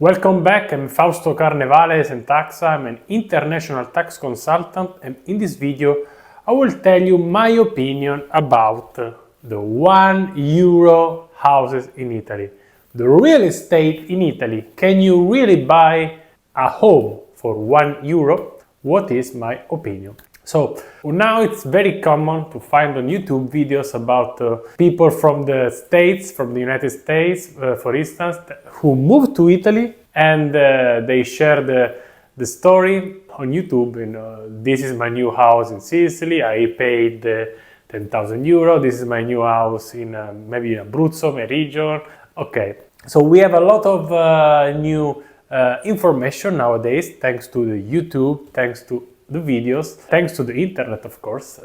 Welcome back, I'm Fausto Carnevale, ESENtaxa. I'm an international tax consultant, and in this video I will tell you my opinion about the €1 houses in Italy. The real estate in Italy. Can you really buy a home for €1? What is my opinion? So now it's very common to find on YouTube videos about people from the States, from the United States, for instance, who moved to Italy and they share the story on YouTube. This is my new house in Sicily. I paid €10,000. This is my new house in maybe in Abruzzo, my region. Okay, so we have a lot of new information nowadays, thanks to the YouTube, thanks to the videos, thanks to the internet, of course,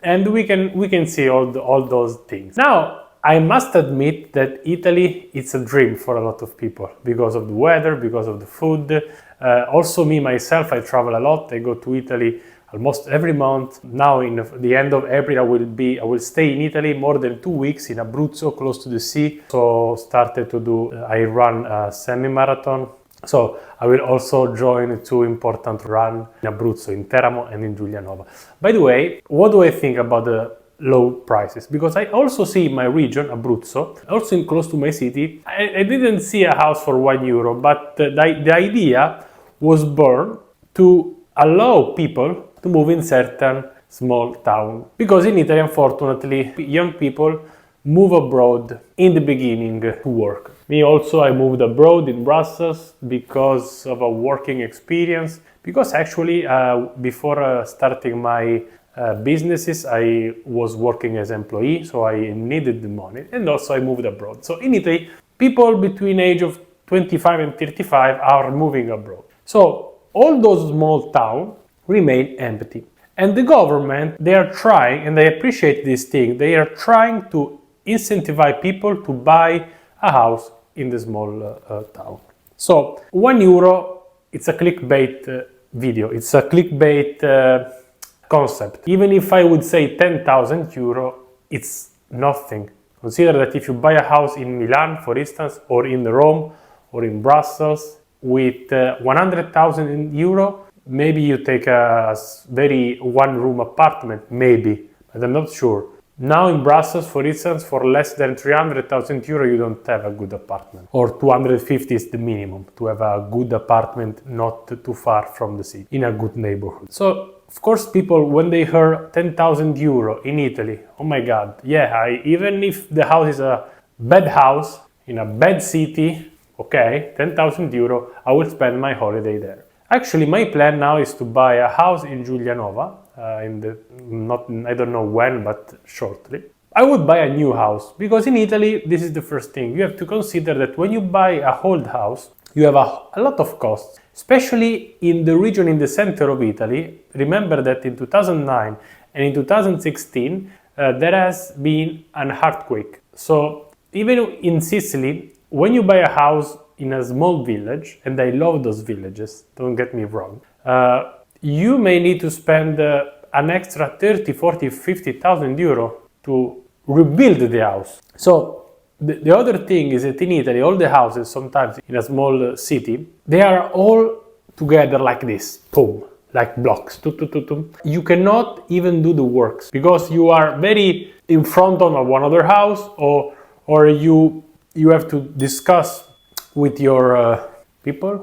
and we can see all those things. Now, I must admit that Italy is a dream for a lot of people because of the weather, because of the food. Also me myself, I travel a lot. I go to Italy almost every month. Now in the end of April I will stay in Italy more than 2 weeks in Abruzzo, close to the sea. So I run a semi-marathon. So I will also join 2 important runs in Abruzzo, in Teramo and in Giulianova. By the way, what do I think about the low prices? Because I also see in my region, Abruzzo, also close to my city, I didn't see a house for €1, but the idea was born to allow people to move in certain small town. Because in Italy, unfortunately, young people move abroad in the beginning to work. Me also, I moved abroad in Brussels because of a working experience. Because actually, before starting my businesses, I was working as an employee, so I needed the money, and also I moved abroad. So in Italy, people between age of 25 and 35 are moving abroad. So all those small towns remain empty. And the government, they are trying, and I appreciate this thing, they are trying to incentivize people to buy a house in the small town. So €1, it's a clickbait video, it's a clickbait concept. Even if I would say €10,000, it's nothing. Consider that if you buy a house in Milan, for instance, or in Rome, or in Brussels, with €100,000, maybe you take a very one-room apartment, maybe, but I'm not sure. Now in Brussels, for instance, for less than €300,000, you don't have a good apartment. Or 250 is the minimum to have a good apartment not too far from the city, in a good neighborhood. So, of course, people, when they hear €10,000 in Italy, oh my God, yeah, even if the house is a bad house, in a bad city, okay, €10,000, I will spend my holiday there. Actually, my plan now is to buy a house in Giulianova, I don't know when, but shortly. I would buy a new house, because in Italy, this is the first thing. You have to consider that when you buy a old house, you have a lot of costs, especially in the region in the center of Italy. Remember that in 2009 and in 2016, there has been an earthquake. So even in Sicily, when you buy a house in a small village, and I love those villages, don't get me wrong, you may need to spend an extra 30, 40, 50,000 euro to rebuild the house. So the other thing is that in Italy, all the houses, sometimes in a small city, they are all together like this, boom, like blocks. You cannot even do the works because you are very in front of one other house, or you have to discuss with your people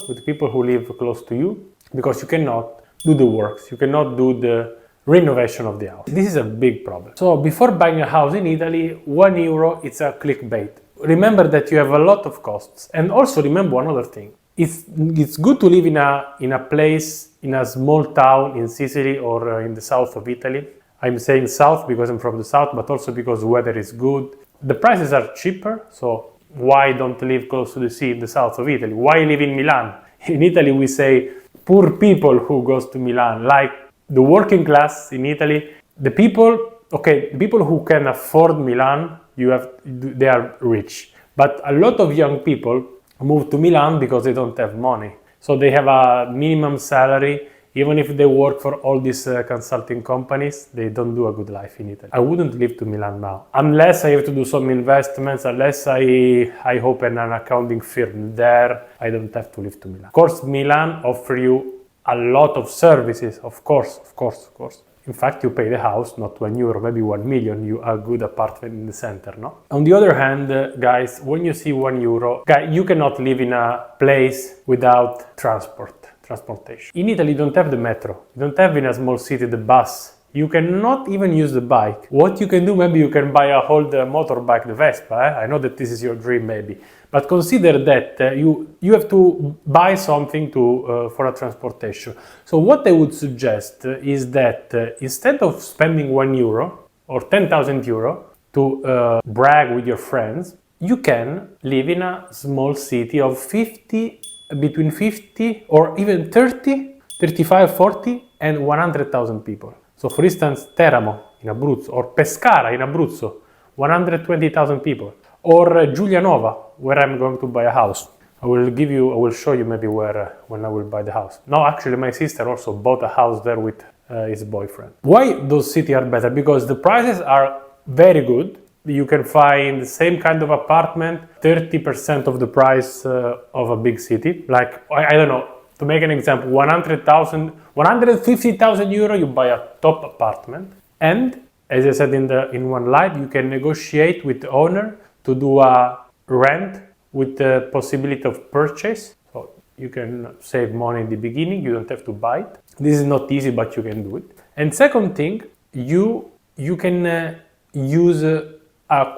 who live close to you, because you cannot do the works, you cannot do the renovation of the house. This is a big problem. So before buying a house in Italy, €1, it's a clickbait. Remember that you have a lot of costs. And also remember one other thing. It's good to live in a place, in a small town in Sicily or in the south of Italy. I'm saying south because I'm from the south, but also because the weather is good. The prices are cheaper, so why don't live close to the sea in the south of Italy? Why live in Milan? In Italy we say poor people who goes to Milan, like the working class in Italy. The people who can afford Milan, they are rich. But a lot of young people move to Milan because they don't have money. So they have a minimum salary Even if they work for all these consulting companies, they don't do a good life in Italy. I wouldn't live to Milan now, unless I have to do some investments, unless I open an accounting firm there. I don't have to live to Milan. Of course, Milan offer you a lot of services, of course. In fact, you pay the house, not €1, maybe 1 million, you a good apartment in the center, no? On the other hand, guys, when you see €1, you cannot live in a place without transportation. In Italy, you don't have the metro. You don't have in a small city the bus. You cannot even use the bike. What you can do, maybe you can buy a old motorbike, the Vespa. I know that this is your dream, maybe. But consider that you have to buy something for a transportation. So what I would suggest is that instead of spending €1 or 10,000 euro to brag with your friends, you can live in a small city of between 50 or even 30, 35, 40 and 100,000 people. So for instance, Teramo in Abruzzo or Pescara in Abruzzo, 120,000 people. Or Giulianova, where I'm going to buy a house. I will show you maybe when I will buy the house. No, actually my sister also bought a house there with his boyfriend. Why those cities are better? Because the prices are very good. You can find the same kind of apartment, 30% of the price of a big city. Like, I don't know, to make an example, 150,000 euro, you buy a top apartment. And as I said in one live, you can negotiate with the owner to do a rent with the possibility of purchase. So you can save money in the beginning, you don't have to buy it. This is not easy, but you can do it. And second thing, you can use a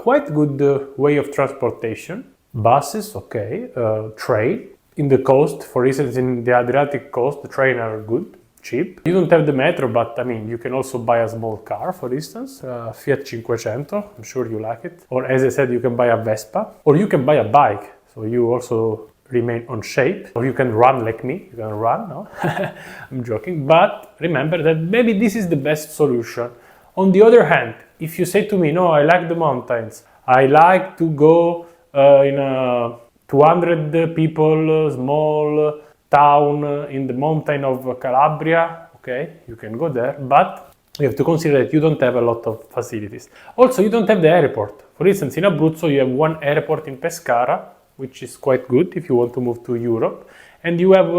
quite good way of transportation. Buses, okay, train. In the coast, for instance, in the Adriatic coast, the trains are good, cheap. You don't have the metro, but I mean, you can also buy a small car, for instance, Fiat 500, I'm sure you like it. Or as I said, you can buy a Vespa, or you can buy a bike, so you also remain on shape. Or you can run like me, you can run, no? I'm joking, but remember that maybe this is the best solution. On the other hand, if you say to me, no, I like the mountains, I like to go in a 200 people, small town in the mountain of Calabria, okay, you can go there, but you have to consider that you don't have a lot of facilities. Also, you don't have the airport. For instance, in Abruzzo, you have one airport in Pescara, which is quite good if you want to move to Europe. And you have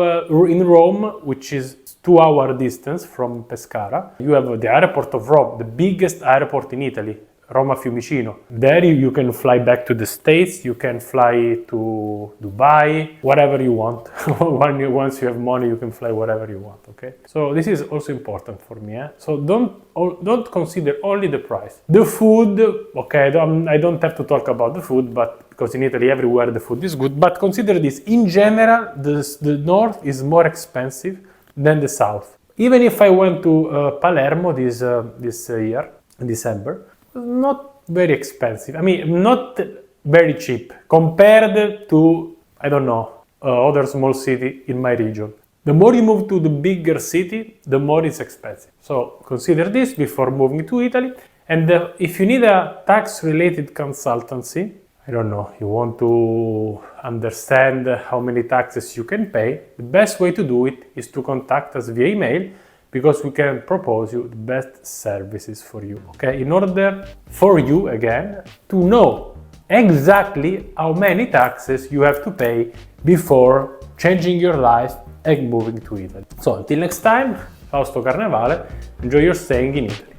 in Rome, which is 2-hour distance from Pescara, you have the airport of Rome, the biggest airport in Italy, Roma Fiumicino. There you can fly back to the States, you can fly to Dubai, whatever you want. Once you have money, you can fly wherever you want, okay? So this is also important for me. So don't consider only the price. The food, okay, I don't have to talk about the food, but because in Italy everywhere the food is good, but consider this, in general, the north is more expensive than the south. Even if I went to Palermo this year, in December, not very expensive. I mean, not very cheap compared to, I don't know, other small city in my region. The more you move to the bigger city, the more it's expensive. So consider this before moving to Italy. And if you need a tax-related consultancy, I don't know, you want to understand how many taxes you can pay, the best way to do it is to contact us via email, because we can propose you the best services for you, okay? In order for you, again, to know exactly how many taxes you have to pay before changing your life and moving to Italy. So until next time, Fausto Carnevale, enjoy your staying in Italy.